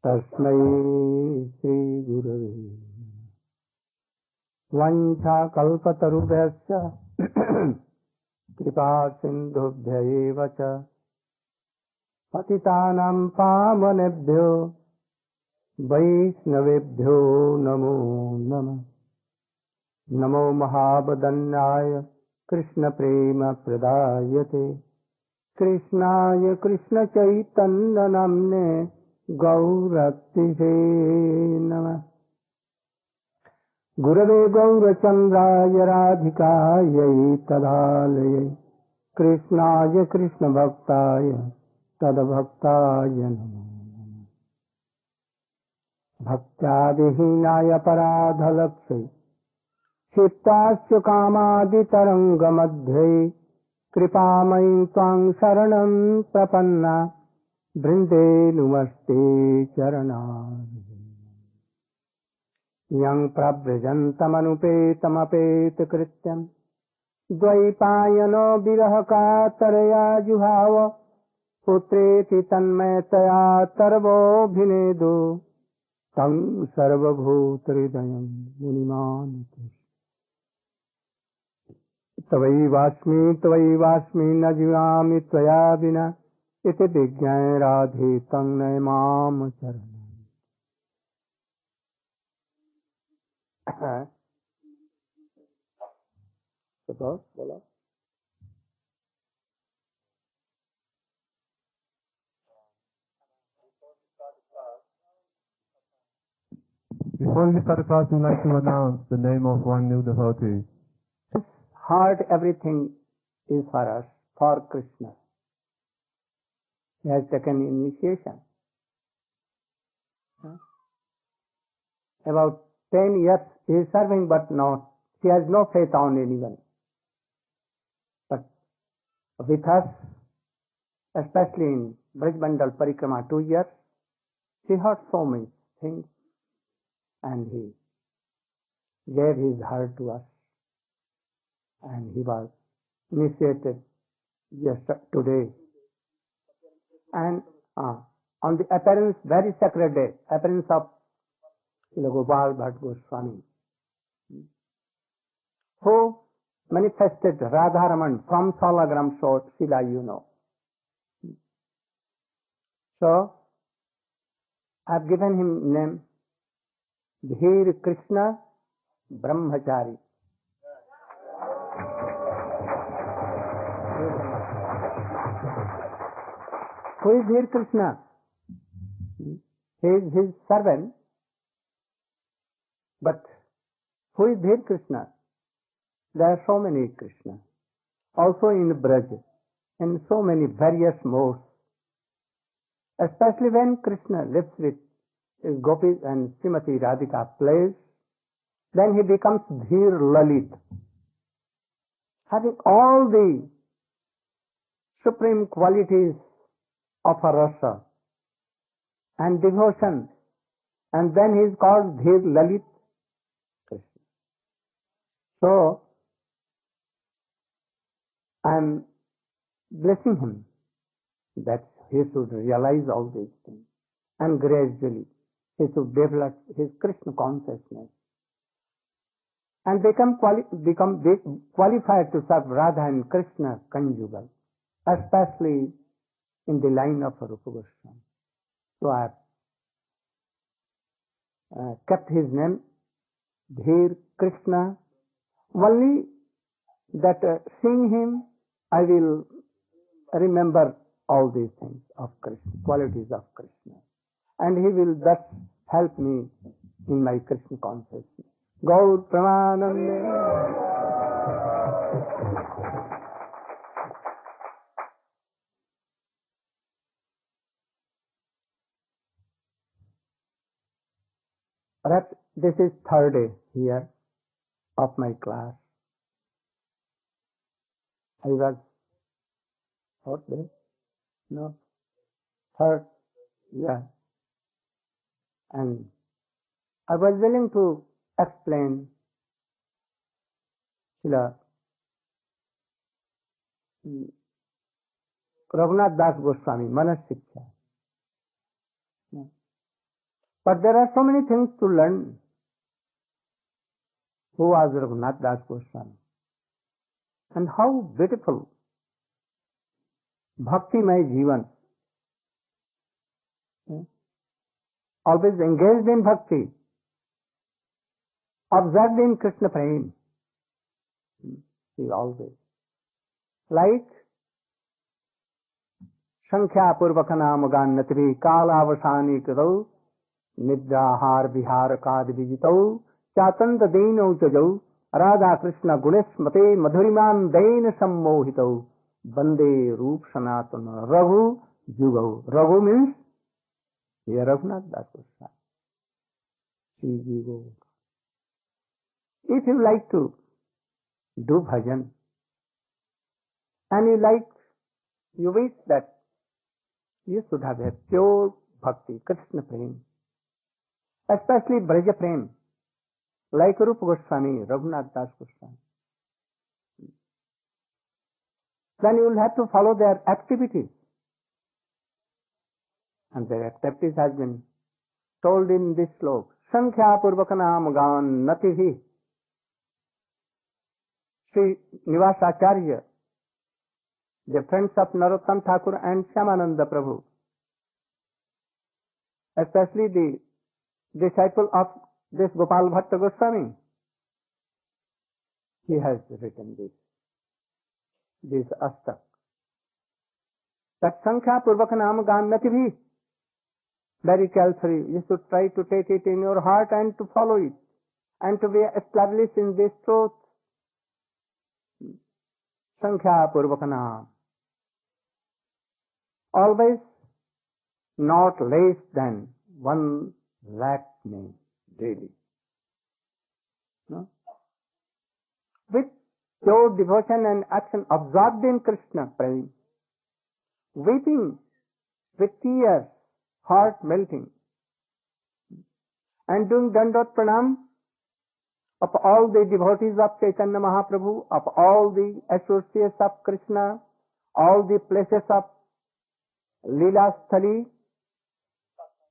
तस्मै श्री गुरवे वंशाकल्पतरुभ्यश्च कृपा सिन्धुभ्य एव च पतितानां पावनेभ्यो वैष्णवेभ्यो नमो नमः। नमो महावदन्याय कृष्ण प्रेम प्रदायते कृष्णाय कृष्ण चैतन्य नाम्ने गौरतिसे नमः। गुरवे गौरचन्द्राय राधिकायै तदालये कृष्णाय कृष्ण भक्ताय तद्भक्ताय नमो नमः। भक्त्यादिहीनाय पराधलक्ष्ये क्षिप्तास्य कामादितरङ्गमध्ये कृपामयी त्वां शरणं प्रपन्ना वृन्दे नुमस्ते चरणारविन्दे। यं प्रव्रजन्तमनुपेतमपेतकृत्यं द्वैपायनो विरहकातरया जुहाव पुत्रेति तन्मयतया तरवोऽभिनेदो तं सर्वभूतहृदयं मुनिमानतोऽस्मि। त्वयैवास्मि न जीवामि त्वया विना इति विज्ञाय राधे तं नय माम शरणं। बोलो। Before we start the class, we'd like to announce the name of one new devotee. Heart, everything is for us, for Krishna. He has taken initiation. About 10 years he is serving, but he has no faith on anyone. But with us, especially in Brajmandal Parikrama 2 years, he heard so many things and he gave his heart to us. And he was initiated today. And on the appearance, very sacred day, appearance of Srila Gopal Bhatt Goswami, who manifested Radharaman from Salagram Shila, you know. So, I've given him name Dhir Krishna Brahmachari. Who is Dhir Krishna? He is his servant. But who is Dhir Krishna? There are so many Krishna. Also in Braj, in so many various modes. Especially when Krishna lives with his gopis and Srimati Radhika plays, then he becomes Dhir Lalit, having all the supreme qualities of a rasa and devotion, and then he is called Dhir Lalit Krishna. So, I am blessing him that he should realize all these things, and gradually he should develop his Krishna consciousness and become qualified to serve Radha and Krishna conjugal, especially in the line of Rupa Goswami. So I have kept his name Dhir Krishna. Only that seeing him, I will remember all these things of Krishna, qualities of Krishna, and he will thus help me in my Krishna consciousness. Gaur Pramanande. Perhaps this is third day here of my class. I was fourth day? No, third, yeah. And I was willing to explain Srila Raghunath Das Goswami, Manah Siksa. But there are so many things to learn. Who was Raghunath Das Goswami? And how beautiful Bhakti-may Jivan. Always engaged in Bhakti. Observed in Krishna Prem. He always. Like Sankhya Purvaka Nam Gannatri Kala Avasani Kadau Nidrahar Vihar Kad Vijitau Chatanda Dino Chajau Radha Krishna Gunesmate Madhuriman Dain Sammohitau Bande Roop Sanatana Raghu Jugau. Raghu means here Raghunath Das Goswami. Sri Jigo. If you like to do bhajan and you wish that you should have a pure bhakti, Krishna Prem, especially Braja Prem, like Rupa Goswami, Raghunath Das Goswami, then you will have to follow their activities. And their activities has been told in this slok. Sankhya Purvakanam Gan Natihi. Sri Nivasacharya, the friends of Narottam Thakur and Shyamananda Prabhu, especially the disciple of this Gopal Bhatta Goswami, he has written this astak. That Sankhya Purvakanam Gan Natihi, very carefully, you should try to take it in your heart and to follow it, and to be established in this truth. Sankhya Purvakanam. Always not less than 1 lakh names daily. No? With pure devotion and action, absorbed in Krishna, praying, weeping with tears, heart melting, and doing Dandot Pranam of all the devotees of Chaitanya Mahaprabhu, of all the associates of Krishna, all the places of Leela Sthali,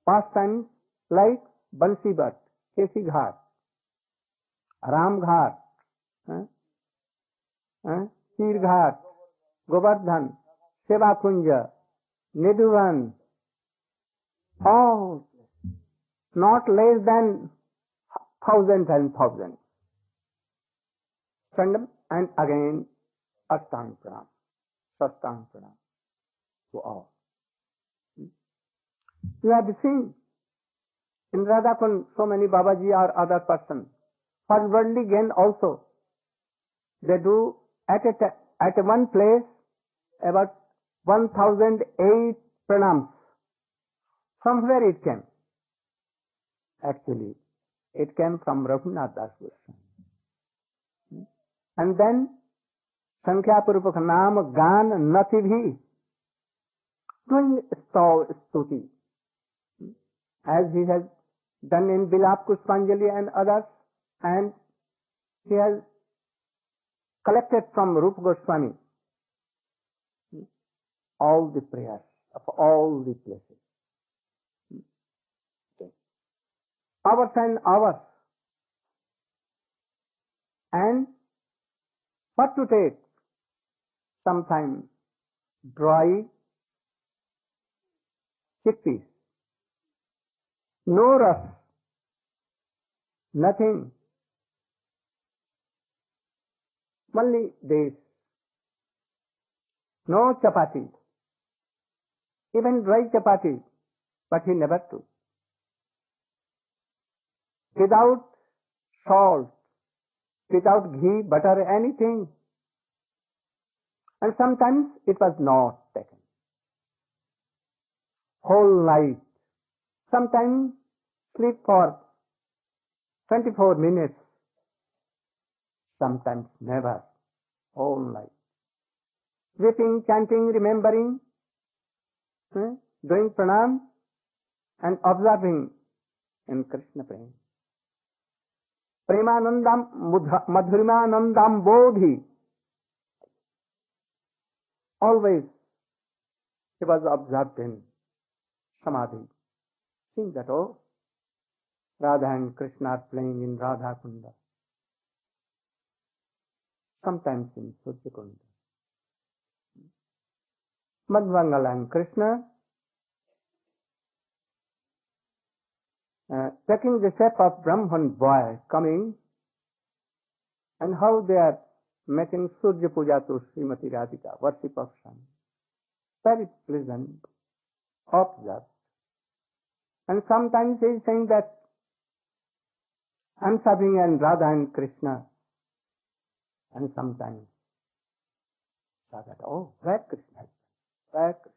pastimes like Bansi Bhat, Kesi Ghat, Ram Ghat, Kir Ghat, Govardhan, Seva Kunja, Nidhuvan, all not less than thousands and thousands. Sandam and again Ashtang Pranam, Sastang Pranam to all. You have seen in Radhakund so many Babaji or other persons. For worldly gain also, they do at one place about 1008 pranams. From where it came? Actually, it came from Raghunath Das Goswami. And then Sankhya Purvaka Nam Gan Nati Bhi, doing stuti, as he has done in Bilap Kuspanjali and others, and he has collected from Rupa Goswami all the prayers of all the places. Hours and hours. And what to take? Sometimes dry chickpeas. No rush. Nothing. Only this. No chapati. Even dry chapati. But he never took. Without salt, without ghee, butter, anything. And sometimes it was not taken. Whole night. Sometimes sleep for 24 minutes. Sometimes never. Whole night. Weeping, chanting, remembering, doing pranam and observing in Krishna Prem. Premanandam Madhurimanandam Bodhi. Always he was observed in Samadhi. Think that, oh, Radha and Krishna are playing in Radha Kunda, sometimes in Surya Kunda. Madhvangal and Krishna taking the shape of Brahman boy coming, and how they are making Surya Puja to Srimati Radhika, worship of sun. Very pleasant, observed. And sometimes he is saying that I'm serving and Radha and Krishna. And sometimes Radha, oh, where Krishna is? Where Krishna?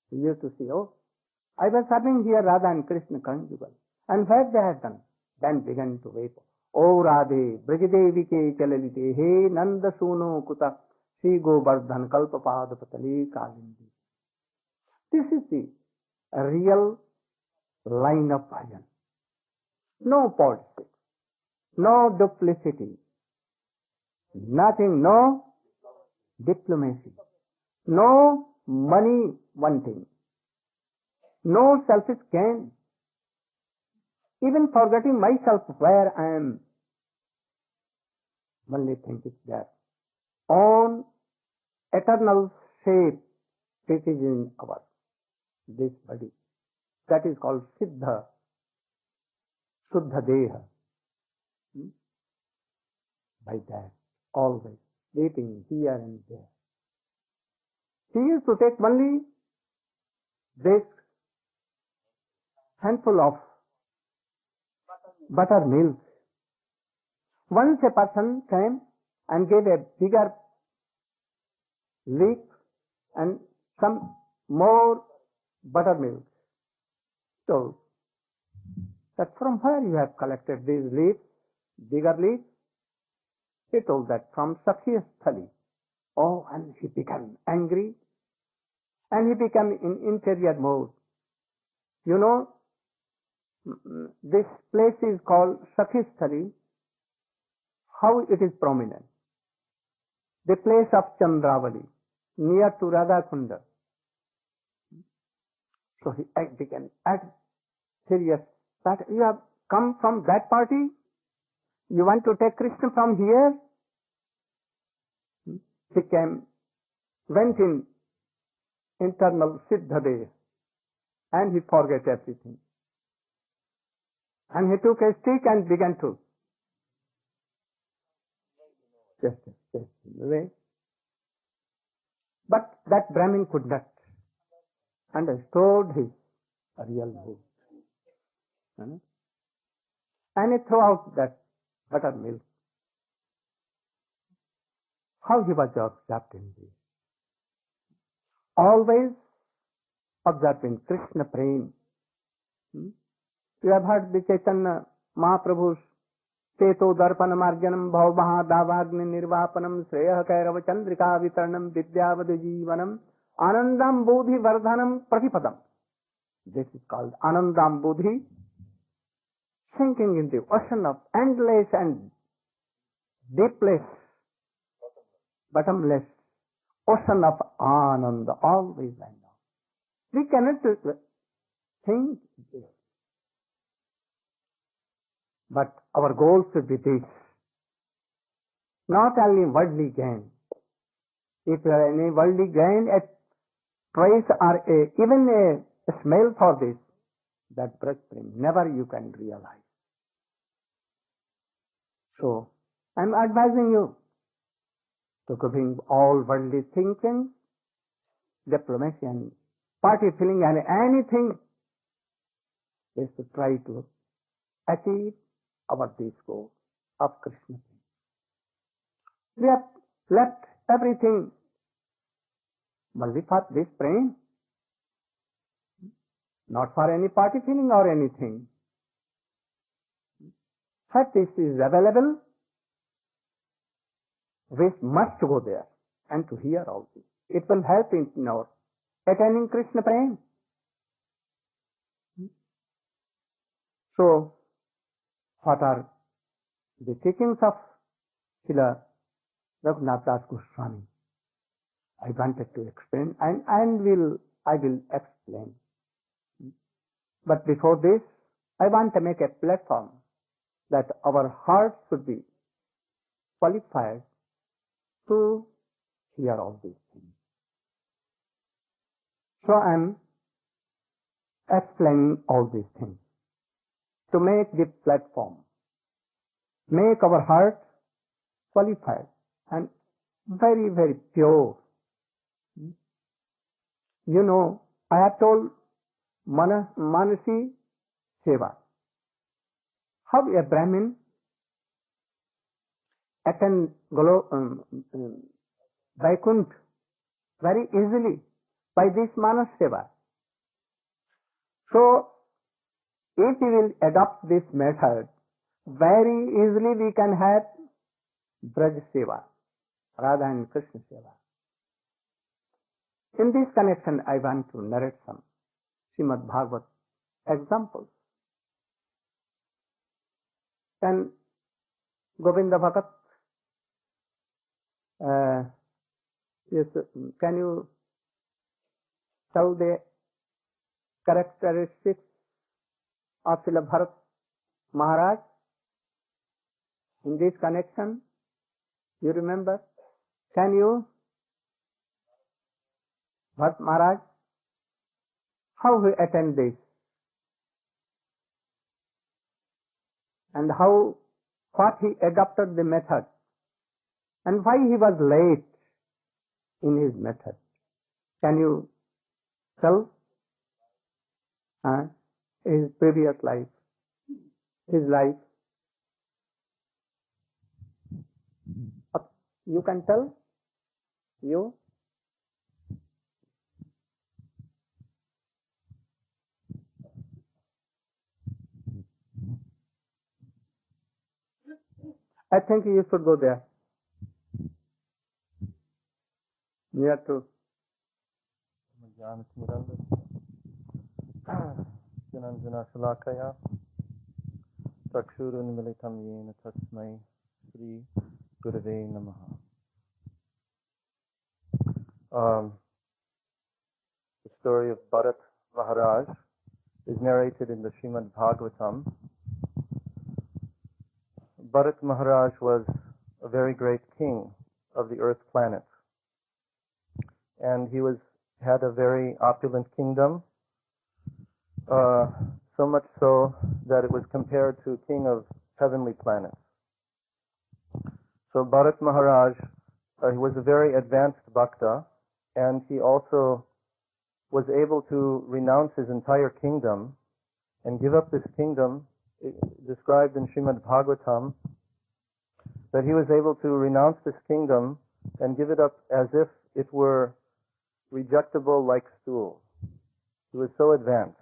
He used to see, oh, I was serving here Radha and Krishna conjugal. And what they have done? Then began to weep. O Radhe, Brajadevi ke chalalite, he Nanda Suno Kuta, Shri Govardhan Kalpapada Patali Kalindi. This is the real line of bhajan. No politics, no duplicity, nothing, no diplomacy, no money wanting, no selfish gain, even forgetting myself where I am. Only think is there. On eternal shape, it is in our this body. That is called Siddha, Suddha Deha. By that, always waiting here and there. He used to take only this handful of buttermilk. Once a person came and gave a bigger leaf and some more buttermilk. So, that from where you have collected these leaves, bigger leaves? He told that from Sakhi's thali. Oh, and he became angry and he became in interior mode. You know, this place is called Sakhi's thali. How it is prominent? The place of Chandravali, near to Radha Kunda. So he became serious. That you have come from that party? You want to take Krishna from here? He went in internal Siddha, and he forgot everything. And he took a stick and began to just away. But that Brahmin could not understood his real mood. And he threw out that buttermilk. How he was observed in this. Always observing Krishna Prem. You have heard the Chaitanya Mahaprabhu's Teto Darpana Marjanam Bhav Mahadavagni Nirvapanam Sreya Kairava Chandrika Vitarnam Vidyavadu Jivanam Anandam Bodhi Vardhanam Pratipadam. This is called Anandam Bodhi, sinking in the ocean of endless and deepless, bottomless ocean of Ananda, always and now. We cannot think this. But our goal should be this. Not only worldly gain. If you have any worldly gain, a trace or even a smell for this, that breath never you can realize. So, I am advising you to giving all worldly thinking, diplomacy and party feeling and anything is to try to achieve our this goal of Krishna. We have left everything only for this praying, not for any party feeling or anything. If this is available, we must go there and to hear all this. It will help in our attaining Krishna praying. So, what are the teachings of Srila Raghunath Das Goswami? I wanted to explain and I will explain. But before this, I want to make a platform that our hearts should be qualified to hear all these things. So I am explaining all these things to make the platform, make our hearts qualified and very, very pure. You know, I have told Mansi Seva, how a Brahmin attend Vaikuntha very easily by this Manah Seva. So, if we will adopt this method, very easily we can have Braj Seva, Radha and Krishna Seva. In this connection, I want to narrate some Srimad Bhagavat examples. Can Govinda Bhagat, can you tell the characteristics of Srila Bharat Maharaj in this connection? You remember? Can you? Bharat Maharaj, how he attend this? And how, what he adopted the method? And why he was late in his method? Can you tell? His previous life, his life. You can tell? You? I think you should go there. Near to. Jananjana Shalakaya Takshurun Militam Yena Tasmai Sri Gurave Namaha. The story of Bharat Maharaj is narrated in the Srimad Bhagavatam. Bharat Maharaj was a very great king of the earth planet. And he had a very opulent kingdom, so much so that it was compared to a king of heavenly planets. So Bharat Maharaj, he was a very advanced bhakta, and he also was able to renounce his entire kingdom and give up this kingdom, described in Srimad Bhagavatam, that he was able to renounce this kingdom and give it up as if it were rejectable like stool. He was so advanced.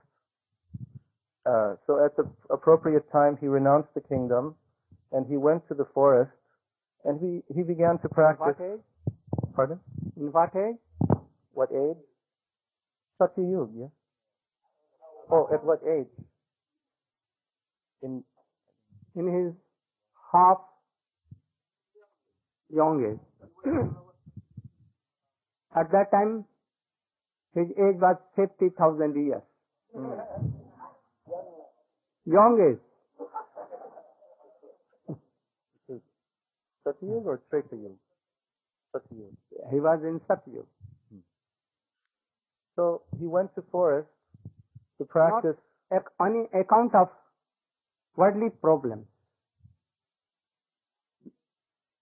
So at the appropriate time, he renounced the kingdom, and he went to the forest, and he began to practice. What age? Pardon? In what age? What age? Satyayug, yes. Oh, at what age? In his half young age. At that time, his age was 50,000 years. Young age. Satyayug or Tretayug? Satyayug. He was in Satyayug. So he went to forest to practice. Not on account of worldly problems.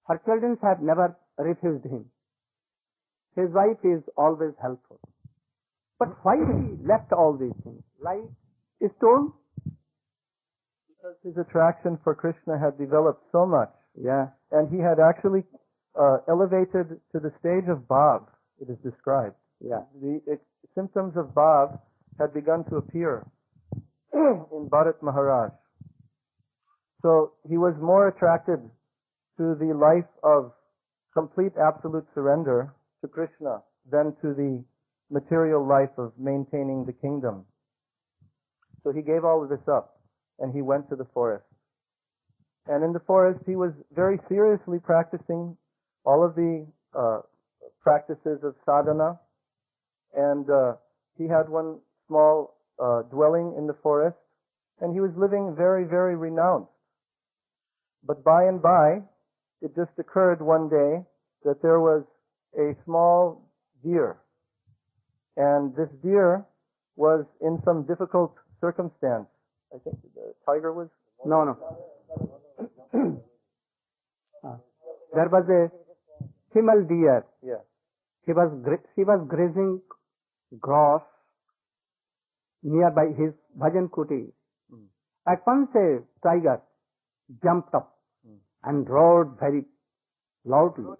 Her children have never refused him. His wife is always helpful. But why he left all these things? Like stone? Because his attraction for Krishna had developed so much. Yeah. And he had actually elevated to the stage of bhav, it is described. Yeah. The symptoms of bhav had begun to appear in Bharat Maharaj. So he was more attracted to the life of complete absolute surrender to Krishna than to the material life of maintaining the kingdom. So he gave all of this up, and he went to the forest. And in the forest, he was very seriously practicing all of the practices of sadhana, and he had one small dwelling in the forest, and he was living very, very renounced. But by and by, it just occurred one day that there was a small deer, and this deer was in some difficult circumstance. I think the tiger was... No. There was a female deer. Yeah. She was grazing grass nearby his bhajan kuti. At once a tiger jumped up and roared very loudly.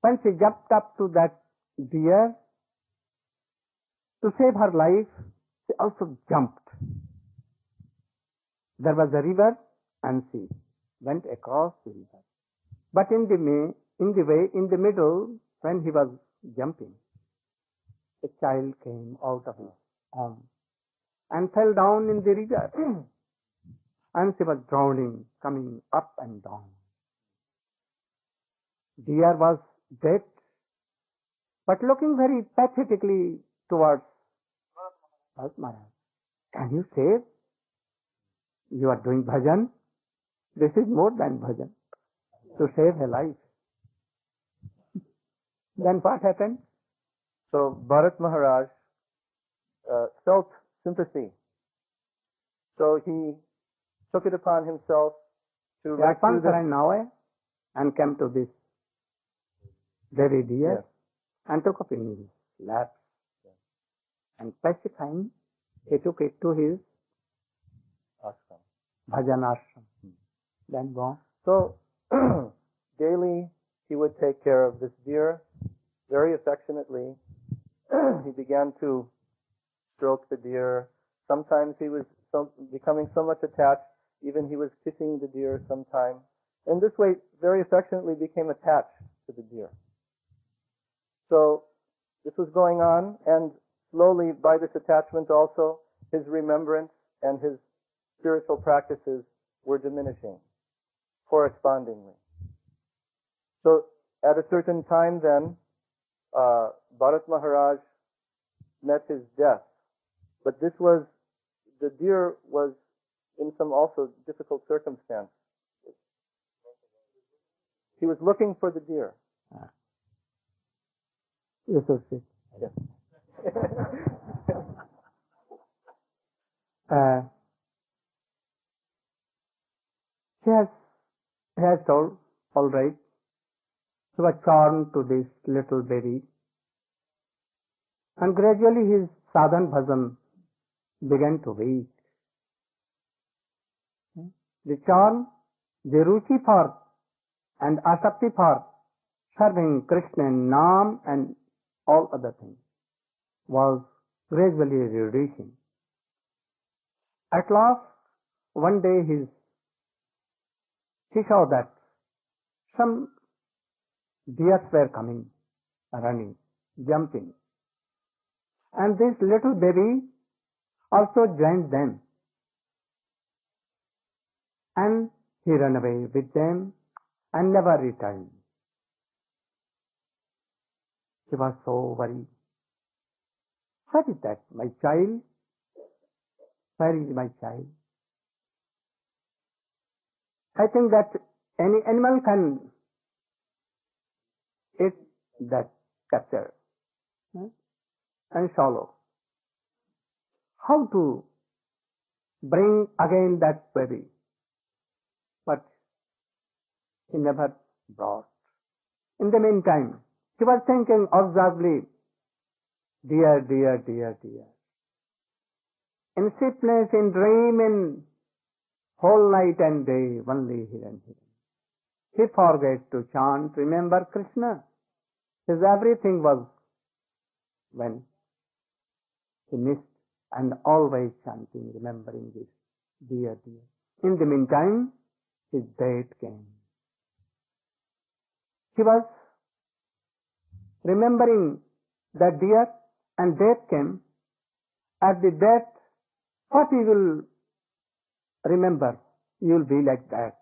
When she jumped up to that deer, to save her life, she also jumped. There was a river and she went across the river. But in the middle, when he was jumping, a child came out of his arm and fell down in the river. And she was drowning, coming up and down. Deer was dead, but looking very pathetically towards Bharat Maharaj. Can you save? You are doing bhajan. This is more than bhajan, to save a life. Then what happened? So Bharat Maharaj felt sympathy. So he took it upon himself to rescue the... and came to this very deer and took up in his lap. And pacifying, he took it to his bhajan ashram. Then gone. So daily he would take care of this deer very affectionately. He began to stroke the deer. Sometimes he was becoming so much attached, even he was kissing the deer sometime. And this way, very affectionately became attached to the deer. So this was going on, and slowly by this attachment also, his remembrance and his spiritual practices were diminishing correspondingly. So at a certain time then, Bharat Maharaj met his death. But the deer was in some also difficult circumstance. He was looking for the deer. Yes, sir. Yes. He has told, all right, he was charmed to this little baby. And gradually his sadhan bhajan began to weak. The charm, the ruchi for and asakti for serving Krishna in Nam and all other things was gradually reducing. At last, one day he saw that some deers were coming, running, jumping. And this little baby also joined them. And he ran away with them and never returned. He was so worried. What is that? My child? Where is my child? I think that any animal can eat that capture and swallow. How to bring again that baby? But he never brought. In the meantime, he was thinking obsessively, dear, dear, dear, dear. In sleepless, in dream, in whole night and day, only here and here. He forgets to chant, remember Krishna. His everything was when he missed, and always chanting, remembering this, dear, dear. In the meantime, his death came. He was remembering that dear, and death came. At the death, what he will remember? You will be like that.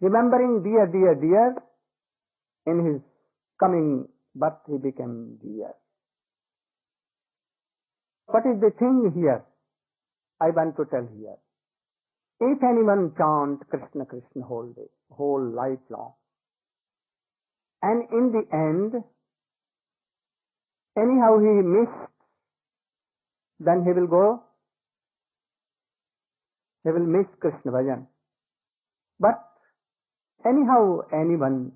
Remembering dear, dear, dear, in his coming birth he became dear. What is the thing here? I want to tell here. If anyone chant Krishna Krishna whole day, whole life long, and in the end, anyhow he missed, then he will miss Krishna bhajan. But anyhow anyone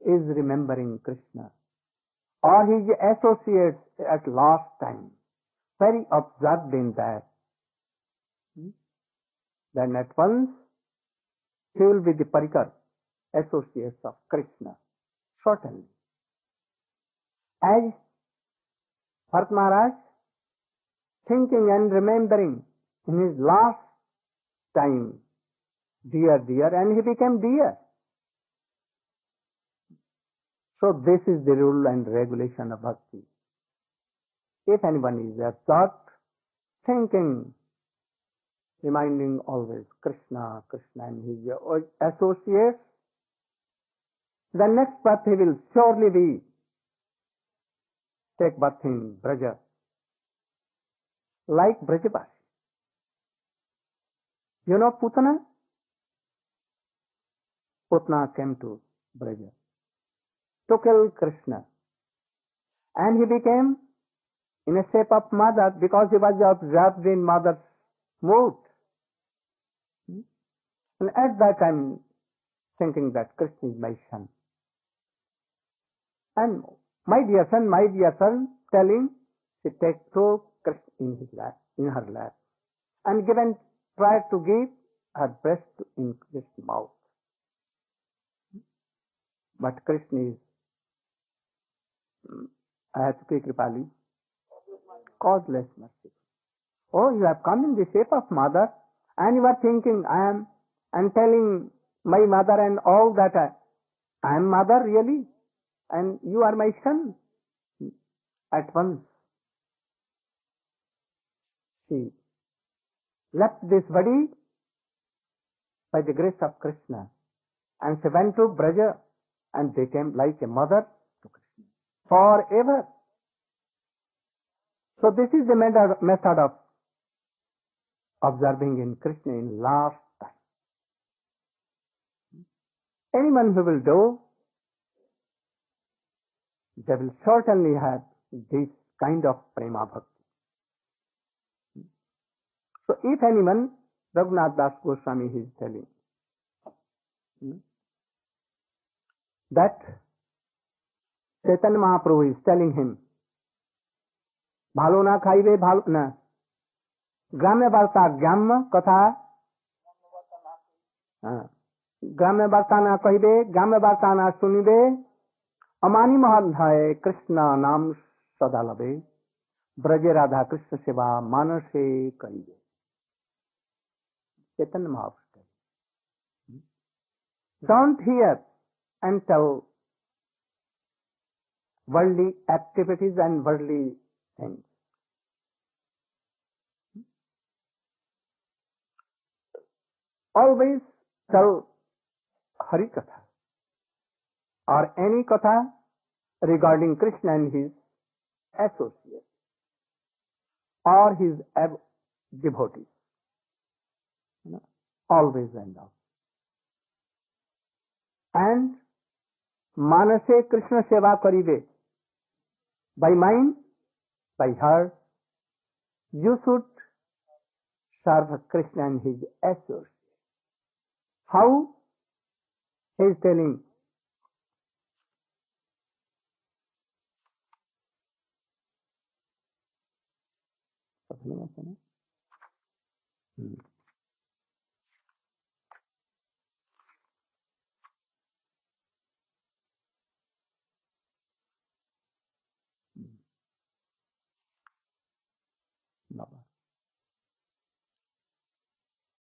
is remembering Krishna, or his associates at last time, very absorbed in that, then at once he will be the parikar, associates of Krishna, certainly. As Bharat Maharaj, thinking and remembering in his last time, dear, and he became dear. So this is the rule and regulation of bhakti. If anyone is absorbed, thinking, reminding always Krishna, Krishna and his associates, the next birth he will surely be take birth in Braja, like Brajavasi. You know Putana? Putana came to Braja to kill Krishna, and he became in a shape of mother because he was observed in mother's mood. And at that time, thinking that Krishna is my son. And my dear son, telling, she took Krishna in his lap, in her lap, and tried to give her breast in Krishna's mouth. But Krishna is, I have to speak Kripali, causeless mercy. Oh, you have come in the shape of mother, and you are thinking, and telling my mother and all that I am mother really, and you are my son. At once, she left this body by the grace of Krishna, and she went to Braja and became like a mother to Krishna forever. So this is the method of observing in Krishna in last time. Anyone who will do, they will certainly have this kind of prema bhakti. So if anyone, Raghunath Das Goswami is telling that Chaitanya Mahaprabhu is telling him, bhalo na khaibe bhalo na, ग्राम्य वार्ता ग्राम्य कथा, ग्राम्य वार्ता ना कहिबे, ग्राम्य वार्ता ना सुनिबे, अमानी महल है कृष्ण नाम सदा लबे, ब्रजे राधा कृष्ण सेवा मानसे करिबे. Chaitanya Mahaprabhu. Don't hear and tell worldly activities and worldly things. Always tell Hari Katha or any Katha regarding Krishna and his associates or his devotees. Always and always. And Manase Krishna Seva Karibe. By mind, by heart, you should serve Krishna and his associates. How? He is telling,